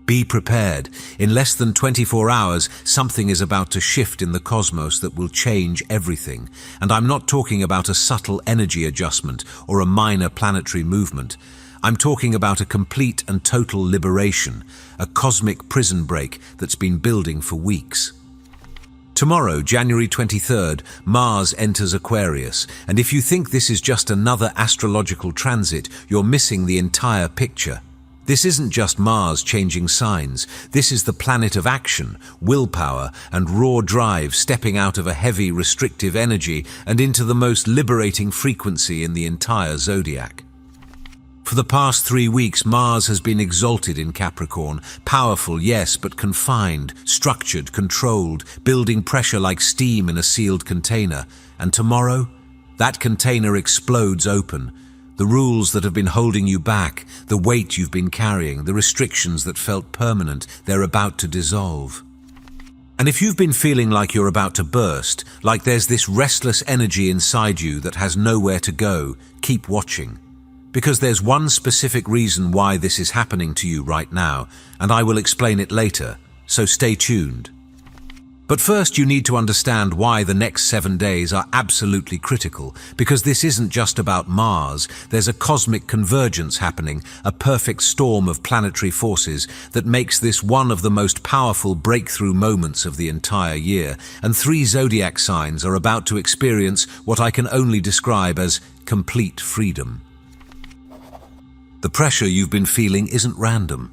Be prepared. In less than 24 hours, something is about to shift in the cosmos that will change everything. And I'm not talking about a subtle energy adjustment or a minor planetary movement. I'm talking about a complete and total liberation, a cosmic prison break that's been building for weeks. Tomorrow, January 23rd, Mars enters Aquarius, and if you think this is just another astrological transit, you're missing the entire picture. This isn't just Mars changing signs. This is the planet of action, willpower, and raw drive stepping out of a heavy, restrictive energy and into the most liberating frequency in the entire zodiac. For the past 3 weeks, Mars has been exalted in Capricorn, powerful, yes, but confined, structured, controlled, building pressure like steam in a sealed container. And tomorrow, that container explodes open. The rules that have been holding you back, the weight you've been carrying, the restrictions that felt permanent, they're about to dissolve. And if you've been feeling like you're about to burst, like there's this restless energy inside you that has nowhere to go, keep watching. Because there's one specific reason why this is happening to you right now, and I will explain it later, so stay tuned. But first you need to understand why the next 7 days are absolutely critical, because this isn't just about Mars. There's a cosmic convergence happening, a perfect storm of planetary forces that makes this one of the most powerful breakthrough moments of the entire year, and 3 zodiac signs are about to experience what I can only describe as complete freedom. The pressure you've been feeling isn't random.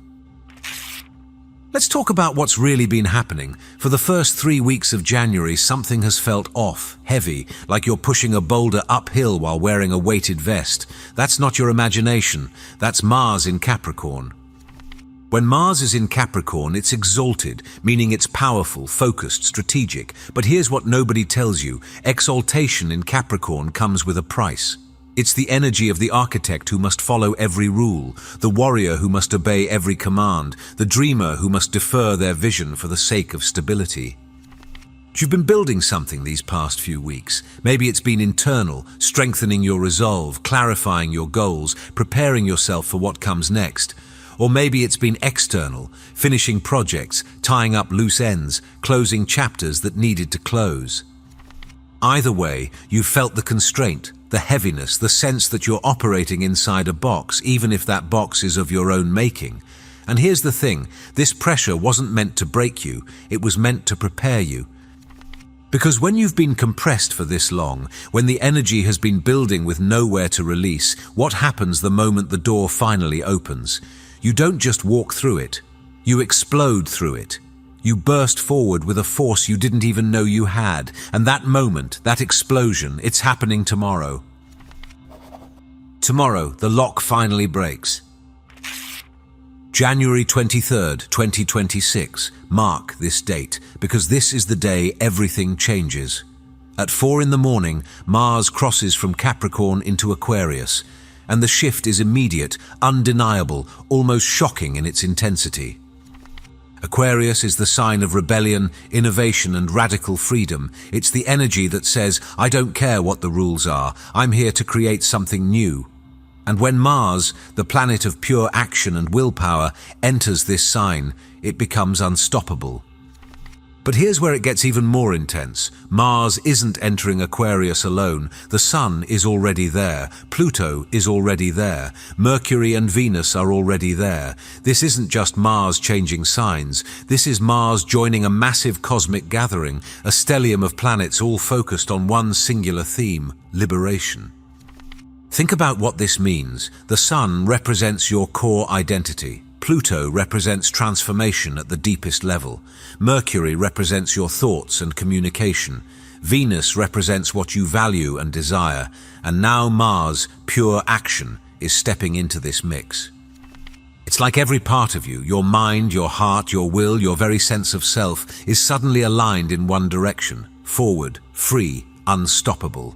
Let's talk about what's really been happening. For the first 3 weeks of January, something has felt off, heavy, like you're pushing a boulder uphill while wearing a weighted vest. That's not your imagination. That's Mars in Capricorn. When Mars is in Capricorn, it's exalted, meaning it's powerful, focused, strategic. But here's what nobody tells you. Exaltation in Capricorn comes with a price. It's the energy of the architect who must follow every rule, the warrior who must obey every command, the dreamer who must defer their vision for the sake of stability. You've been building something these past few weeks. Maybe it's been internal, strengthening your resolve, clarifying your goals, preparing yourself for what comes next. Or maybe it's been external, finishing projects, tying up loose ends, closing chapters that needed to close. Either way, you've felt the constraint, the heaviness, the sense that you're operating inside a box, even if that box is of your own making. And here's the thing, this pressure wasn't meant to break you, it was meant to prepare you. Because when you've been compressed for this long, when the energy has been building with nowhere to release, what happens the moment the door finally opens? You don't just walk through it, you explode through it. You burst forward with a force you didn't even know you had, and that moment, that explosion, it's happening tomorrow. Tomorrow, the lock finally breaks. January 23rd, 2026. Mark this date, because this is the day everything changes. At 4 in the morning, Mars crosses from Capricorn into Aquarius, and the shift is immediate, undeniable, almost shocking in its intensity. Aquarius is the sign of rebellion, innovation, and radical freedom. It's the energy that says, I don't care what the rules are, I'm here to create something new. And when Mars, the planet of pure action and willpower, enters this sign, it becomes unstoppable. But here's where it gets even more intense. Mars isn't entering Aquarius alone. The Sun is already there. Pluto is already there. Mercury and Venus are already there. This isn't just Mars changing signs. This is Mars joining a massive cosmic gathering, a stellium of planets all focused on one singular theme: liberation. Think about what this means. The Sun represents your core identity. Pluto represents transformation at the deepest level. Mercury represents your thoughts and communication. Venus represents what you value and desire. And now Mars, pure action, is stepping into this mix. It's like every part of you, your mind, your heart, your will, your very sense of self, is suddenly aligned in one direction: forward, free, unstoppable.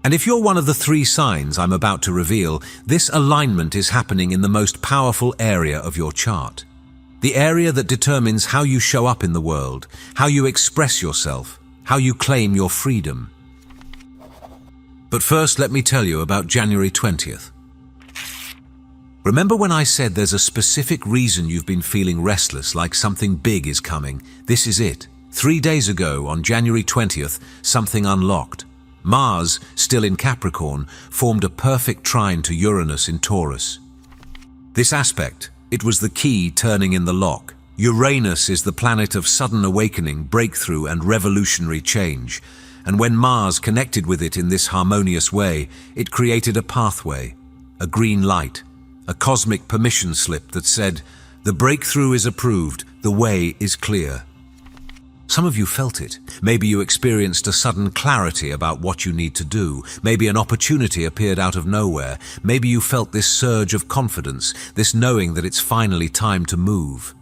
And if you're one of the 3 signs I'm about to reveal, this alignment is happening in the most powerful area of your chart. The area that determines how you show up in the world, how you express yourself, how you claim your freedom. But first, let me tell you about January 20th. Remember when I said there's a specific reason you've been feeling restless, like something big is coming? This is it. 3 days ago, on January 20th, something unlocked. Mars, still in Capricorn, formed a perfect trine to Uranus in Taurus. This aspect, it was the key turning in the lock. Uranus is the planet of sudden awakening, breakthrough, and revolutionary change. And when Mars connected with it in this harmonious way, it created a pathway, a green light, a cosmic permission slip that said, "The breakthrough is approved, the way is clear." Some of you felt it. Maybe you experienced a sudden clarity about what you need to do. Maybe an opportunity appeared out of nowhere. Maybe you felt this surge of confidence, this knowing that it's finally time to move.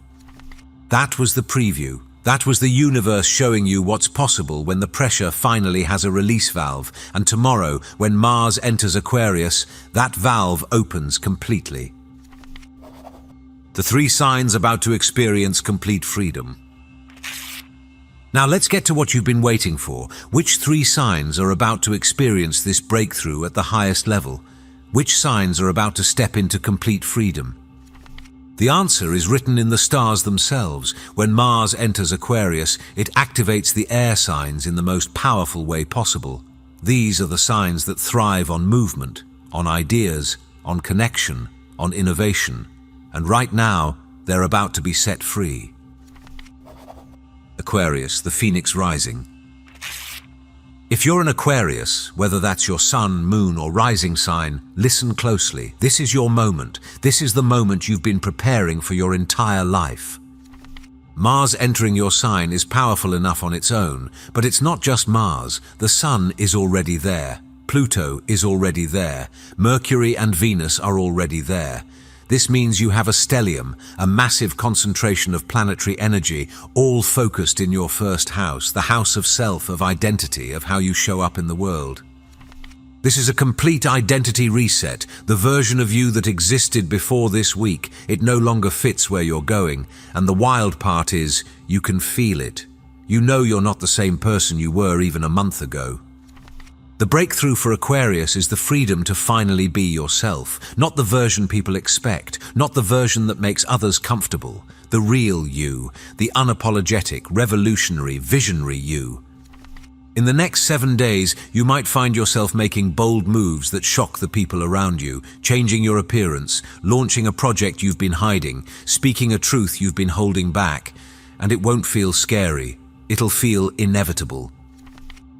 That was the preview. That was the universe showing you what's possible when the pressure finally has a release valve. And tomorrow, when Mars enters Aquarius, that valve opens completely. The 3 signs about to experience complete freedom. Now let's get to what you've been waiting for. Which 3 signs are about to experience this breakthrough at the highest level? Which signs are about to step into complete freedom? The answer is written in the stars themselves. When Mars enters Aquarius, it activates the air signs in the most powerful way possible. These are the signs that thrive on movement, on ideas, on connection, on innovation. And right now, they're about to be set free. Aquarius, the phoenix rising. If you're an Aquarius, whether that's your sun, moon, or rising sign, listen closely. This is your moment. This is the moment you've been preparing for your entire life. Mars entering your sign is powerful enough on its own, but it's not just Mars. The sun is already there. Pluto is already there. Mercury and Venus are already there. This means you have a stellium, a massive concentration of planetary energy, all focused in your first house, the house of self, of identity, of how you show up in the world. This is a complete identity reset, the version of you that existed before this week. It no longer fits where you're going, and the wild part is, you can feel it. You know you're not the same person you were even a month ago. The breakthrough for Aquarius is the freedom to finally be yourself, not the version people expect, not the version that makes others comfortable, the real you, the unapologetic, revolutionary, visionary you. In the next 7 days, you might find yourself making bold moves that shock the people around you, changing your appearance, launching a project you've been hiding, speaking a truth you've been holding back, and it won't feel scary, it'll feel inevitable.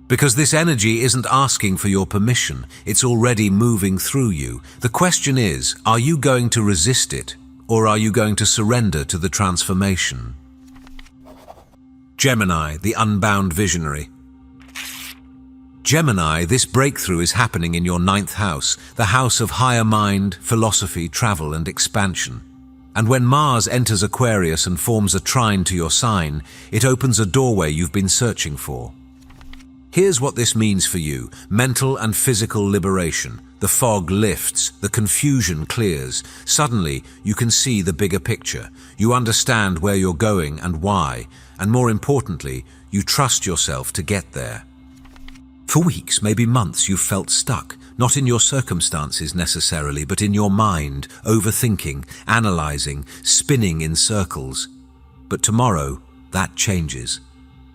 Because this energy isn't asking for your permission, it's already moving through you. The question is, are you going to resist it, or are you going to surrender to the transformation? Gemini, the unbound visionary. Gemini, this breakthrough is happening in your 9th house, the house of higher mind, philosophy, travel, and expansion. And when Mars enters Aquarius and forms a trine to your sign, it opens a doorway you've been searching for. Here's what this means for you: mental and physical liberation. The fog lifts, the confusion clears. Suddenly, you can see the bigger picture. You understand where you're going and why, and more importantly, you trust yourself to get there. For weeks, maybe months, you've felt stuck, not in your circumstances necessarily, but in your mind, overthinking, analyzing, spinning in circles. But tomorrow, that changes.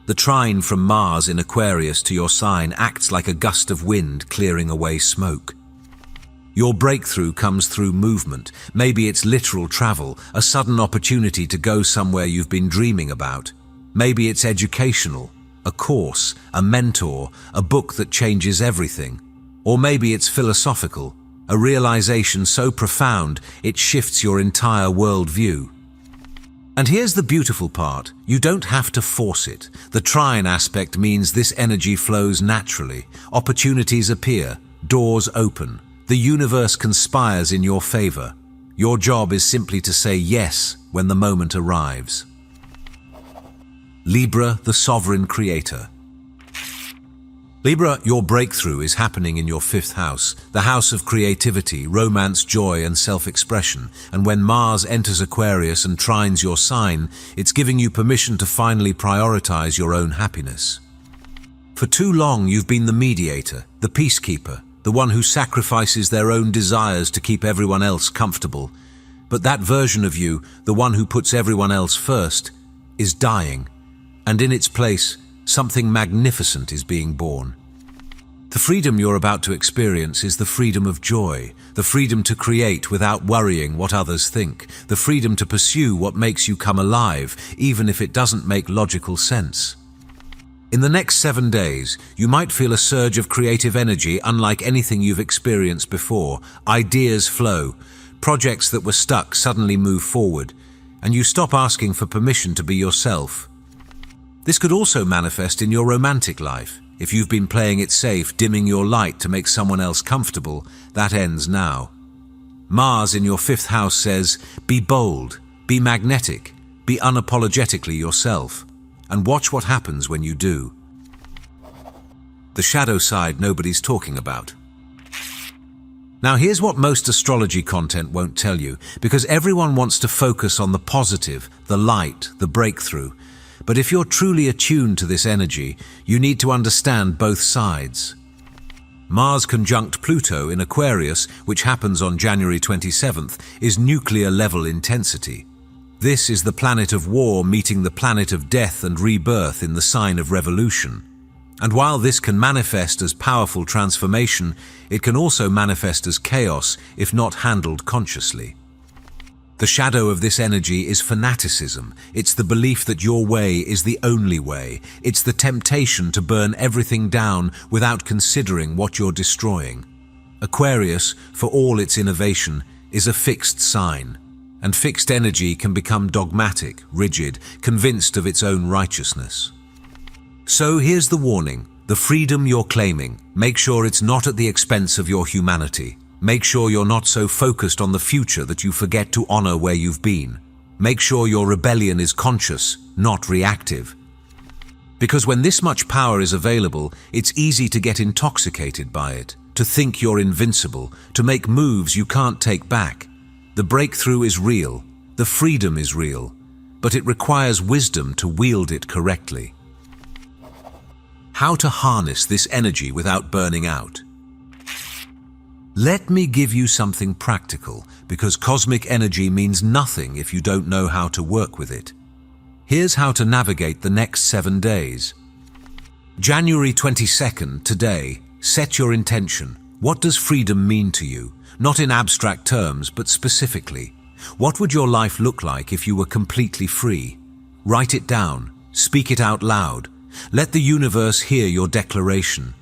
The trine from Mars in Aquarius to your sign acts like a gust of wind clearing away smoke. Your breakthrough comes through movement. Maybe it's literal travel, a sudden opportunity to go somewhere you've been dreaming about. Maybe it's educational, a course, a mentor, a book that changes everything. Or maybe it's philosophical, a realization so profound it shifts your entire worldview. And here's the beautiful part: you don't have to force it. The trine aspect means this energy flows naturally. Opportunities appear, doors open. The universe conspires in your favor. Your job is simply to say yes when the moment arrives. Libra, the sovereign creator. Libra, your breakthrough is happening in your 5th house, the house of creativity, romance, joy, and self-expression. And when Mars enters Aquarius and trines your sign, it's giving you permission to finally prioritize your own happiness. For too long, you've been the mediator, the peacekeeper, the one who sacrifices their own desires to keep everyone else comfortable. But that version of you, the one who puts everyone else first, is dying. And in its place, something magnificent is being born. The freedom you're about to experience is the freedom of joy, the freedom to create without worrying what others think, the freedom to pursue what makes you come alive, even if it doesn't make logical sense. In the next 7 days, you might feel a surge of creative energy unlike anything you've experienced before. Ideas flow, projects that were stuck suddenly move forward, and you stop asking for permission to be yourself. This could also manifest in your romantic life. If you've been playing it safe, dimming your light to make someone else comfortable, that ends now. Mars in your 5th house says, be bold, be magnetic, be unapologetically yourself, and watch what happens when you do. The shadow side nobody's talking about. Now here's what most astrology content won't tell you, because everyone wants to focus on the positive, the light, the breakthrough. But if you're truly attuned to this energy, you need to understand both sides. Mars conjunct Pluto in Aquarius, which happens on January 27th, is nuclear level intensity. This is the planet of war meeting the planet of death and rebirth in the sign of revolution. And while this can manifest as powerful transformation, it can also manifest as chaos if not handled consciously. The shadow of this energy is fanaticism. It's the belief that your way is the only way. It's the temptation to burn everything down without considering what you're destroying. Aquarius, for all its innovation, is a fixed sign. And fixed energy can become dogmatic, rigid, convinced of its own righteousness. So here's the warning. The freedom you're claiming, make sure it's not at the expense of your humanity. Make sure you're not so focused on the future that you forget to honor where you've been. Make sure your rebellion is conscious, not reactive. Because when this much power is available, it's easy to get intoxicated by it, to think you're invincible, to make moves you can't take back. The breakthrough is real, the freedom is real, but it requires wisdom to wield it correctly. How to harness this energy without burning out? Let me give you something practical, because cosmic energy means nothing if you don't know how to work with it. Here's how to navigate the next 7 days. January 22nd, today, set your intention. What does freedom mean to you? Not in abstract terms, but specifically. What would your life look like if you were completely free? Write it down. Speak it out loud. Let the universe hear your declaration.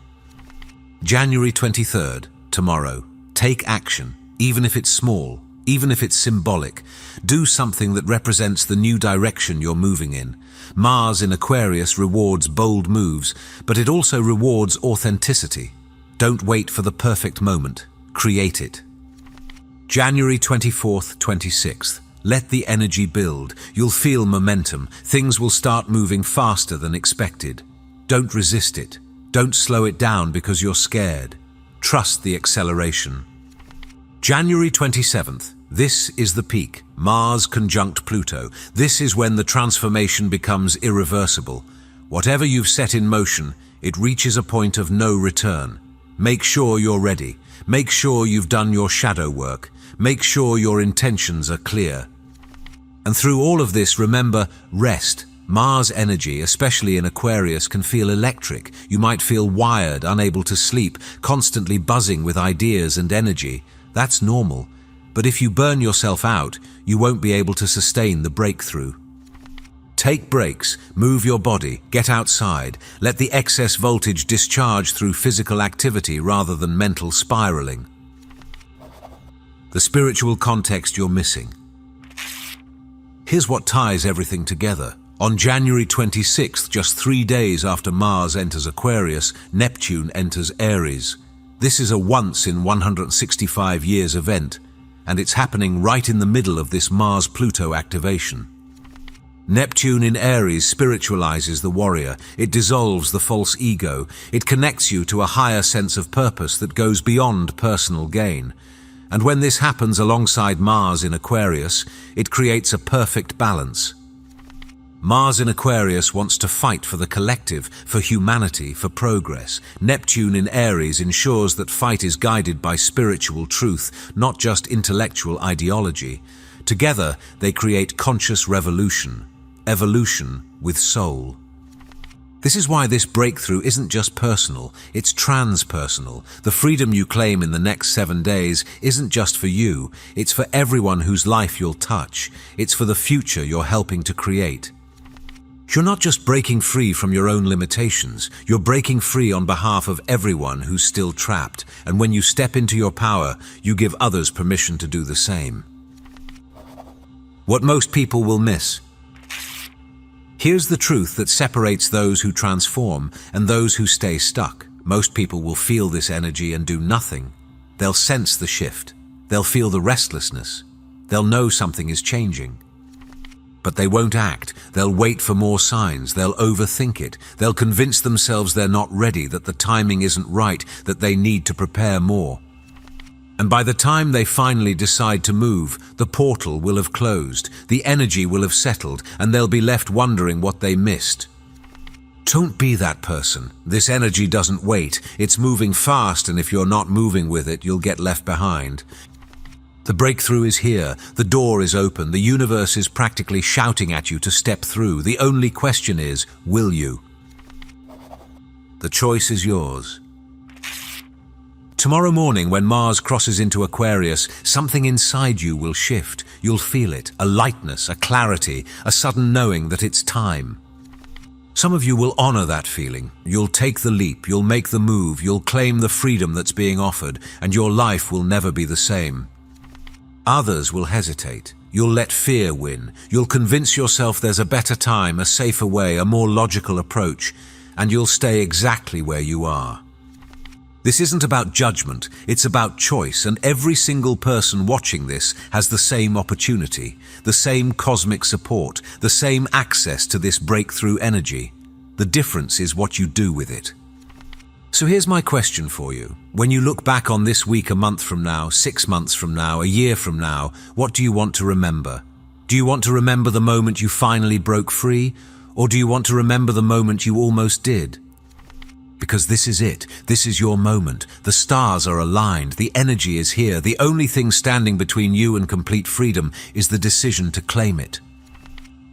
January 23rd, tomorrow. Take action, even if it's small, even if it's symbolic. Do something that represents the new direction you're moving in. Mars in Aquarius rewards bold moves, but it also rewards authenticity. Don't wait for the perfect moment. Create it. January 24th, 26th. Let the energy build. You'll feel momentum. Things will start moving faster than expected. Don't resist it. Don't slow it down because you're scared. Trust the acceleration. January 27th. This is the peak. Mars conjunct Pluto. This is when the transformation becomes irreversible. Whatever you've set in motion, it reaches a point of no return. Make sure you're ready. Make sure you've done your shadow work. Make sure your intentions are clear. And through all of this, remember, rest. Mars energy, especially in Aquarius, can feel electric. You might feel wired, unable to sleep, constantly buzzing with ideas and energy. That's normal. But if you burn yourself out, you won't be able to sustain the breakthrough. Take breaks, move your body, get outside, let the excess voltage discharge through physical activity rather than mental spiraling. The spiritual context you're missing. Here's what ties everything together. On January 26th, just 3 days after Mars enters Aquarius, Neptune enters Aries. This is a once-in-165 years event, and it's happening right in the middle of this Mars-Pluto activation. Neptune in Aries spiritualizes the warrior. It dissolves the false ego. It connects you to a higher sense of purpose that goes beyond personal gain. And when this happens alongside Mars in Aquarius, it creates a perfect balance. Mars in Aquarius wants to fight for the collective, for humanity, for progress. Neptune in Aries ensures that fight is guided by spiritual truth, not just intellectual ideology. Together, they create conscious revolution, evolution with soul. This is why this breakthrough isn't just personal, it's transpersonal. The freedom you claim in the next 7 days isn't just for you, it's for everyone whose life you'll touch. It's for the future you're helping to create. You're not just breaking free from your own limitations, you're breaking free on behalf of everyone who's still trapped. And when you step into your power, you give others permission to do the same. What most people will miss. Here's the truth that separates those who transform and those who stay stuck. Most people will feel this energy and do nothing. They'll sense the shift. They'll feel the restlessness. They'll know something is changing. But they won't act. They'll wait for more signs. They'll overthink it. They'll convince themselves they're not ready, that the timing isn't right, that they need to prepare more. And by the time they finally decide to move, the portal will have closed, the energy will have settled, and they'll be left wondering what they missed. Don't be that person. This energy doesn't wait. It's moving fast, and if you're not moving with it, you'll get left behind. The breakthrough is here. The door is open. The universe is practically shouting at you to step through. The only question is, will you? The choice is yours. Tomorrow morning, when Mars crosses into Aquarius, something inside you will shift. You'll feel it, a lightness, a clarity, a sudden knowing that it's time. Some of you will honor that feeling. You'll take the leap, you'll make the move, you'll claim the freedom that's being offered, and your life will never be the same. Others will hesitate. You'll let fear win. You'll convince yourself there's a better time, a safer way, a more logical approach, and you'll stay exactly where you are. This isn't about judgment, it's about choice, and every single person watching this has the same opportunity, the same cosmic support, the same access to this breakthrough energy. The difference is what you do with it. So here's my question for you. When you look back on this week a month from now, 6 months from now, a year from now, what do you want to remember? Do you want to remember the moment you finally broke free? Or do you want to remember the moment you almost did? Because this is it. This is your moment. The stars are aligned. The energy is here. The only thing standing between you and complete freedom is the decision to claim it.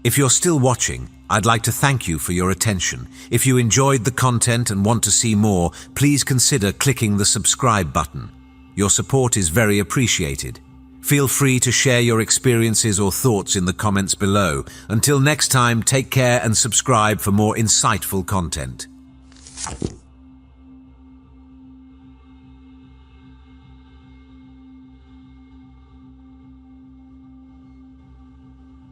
If you're still watching, I'd like to thank you for your attention. If you enjoyed the content and want to see more, please consider clicking the subscribe button. Your support is very appreciated. Feel free to share your experiences or thoughts in the comments below. Until next time, take care and subscribe for more insightful content.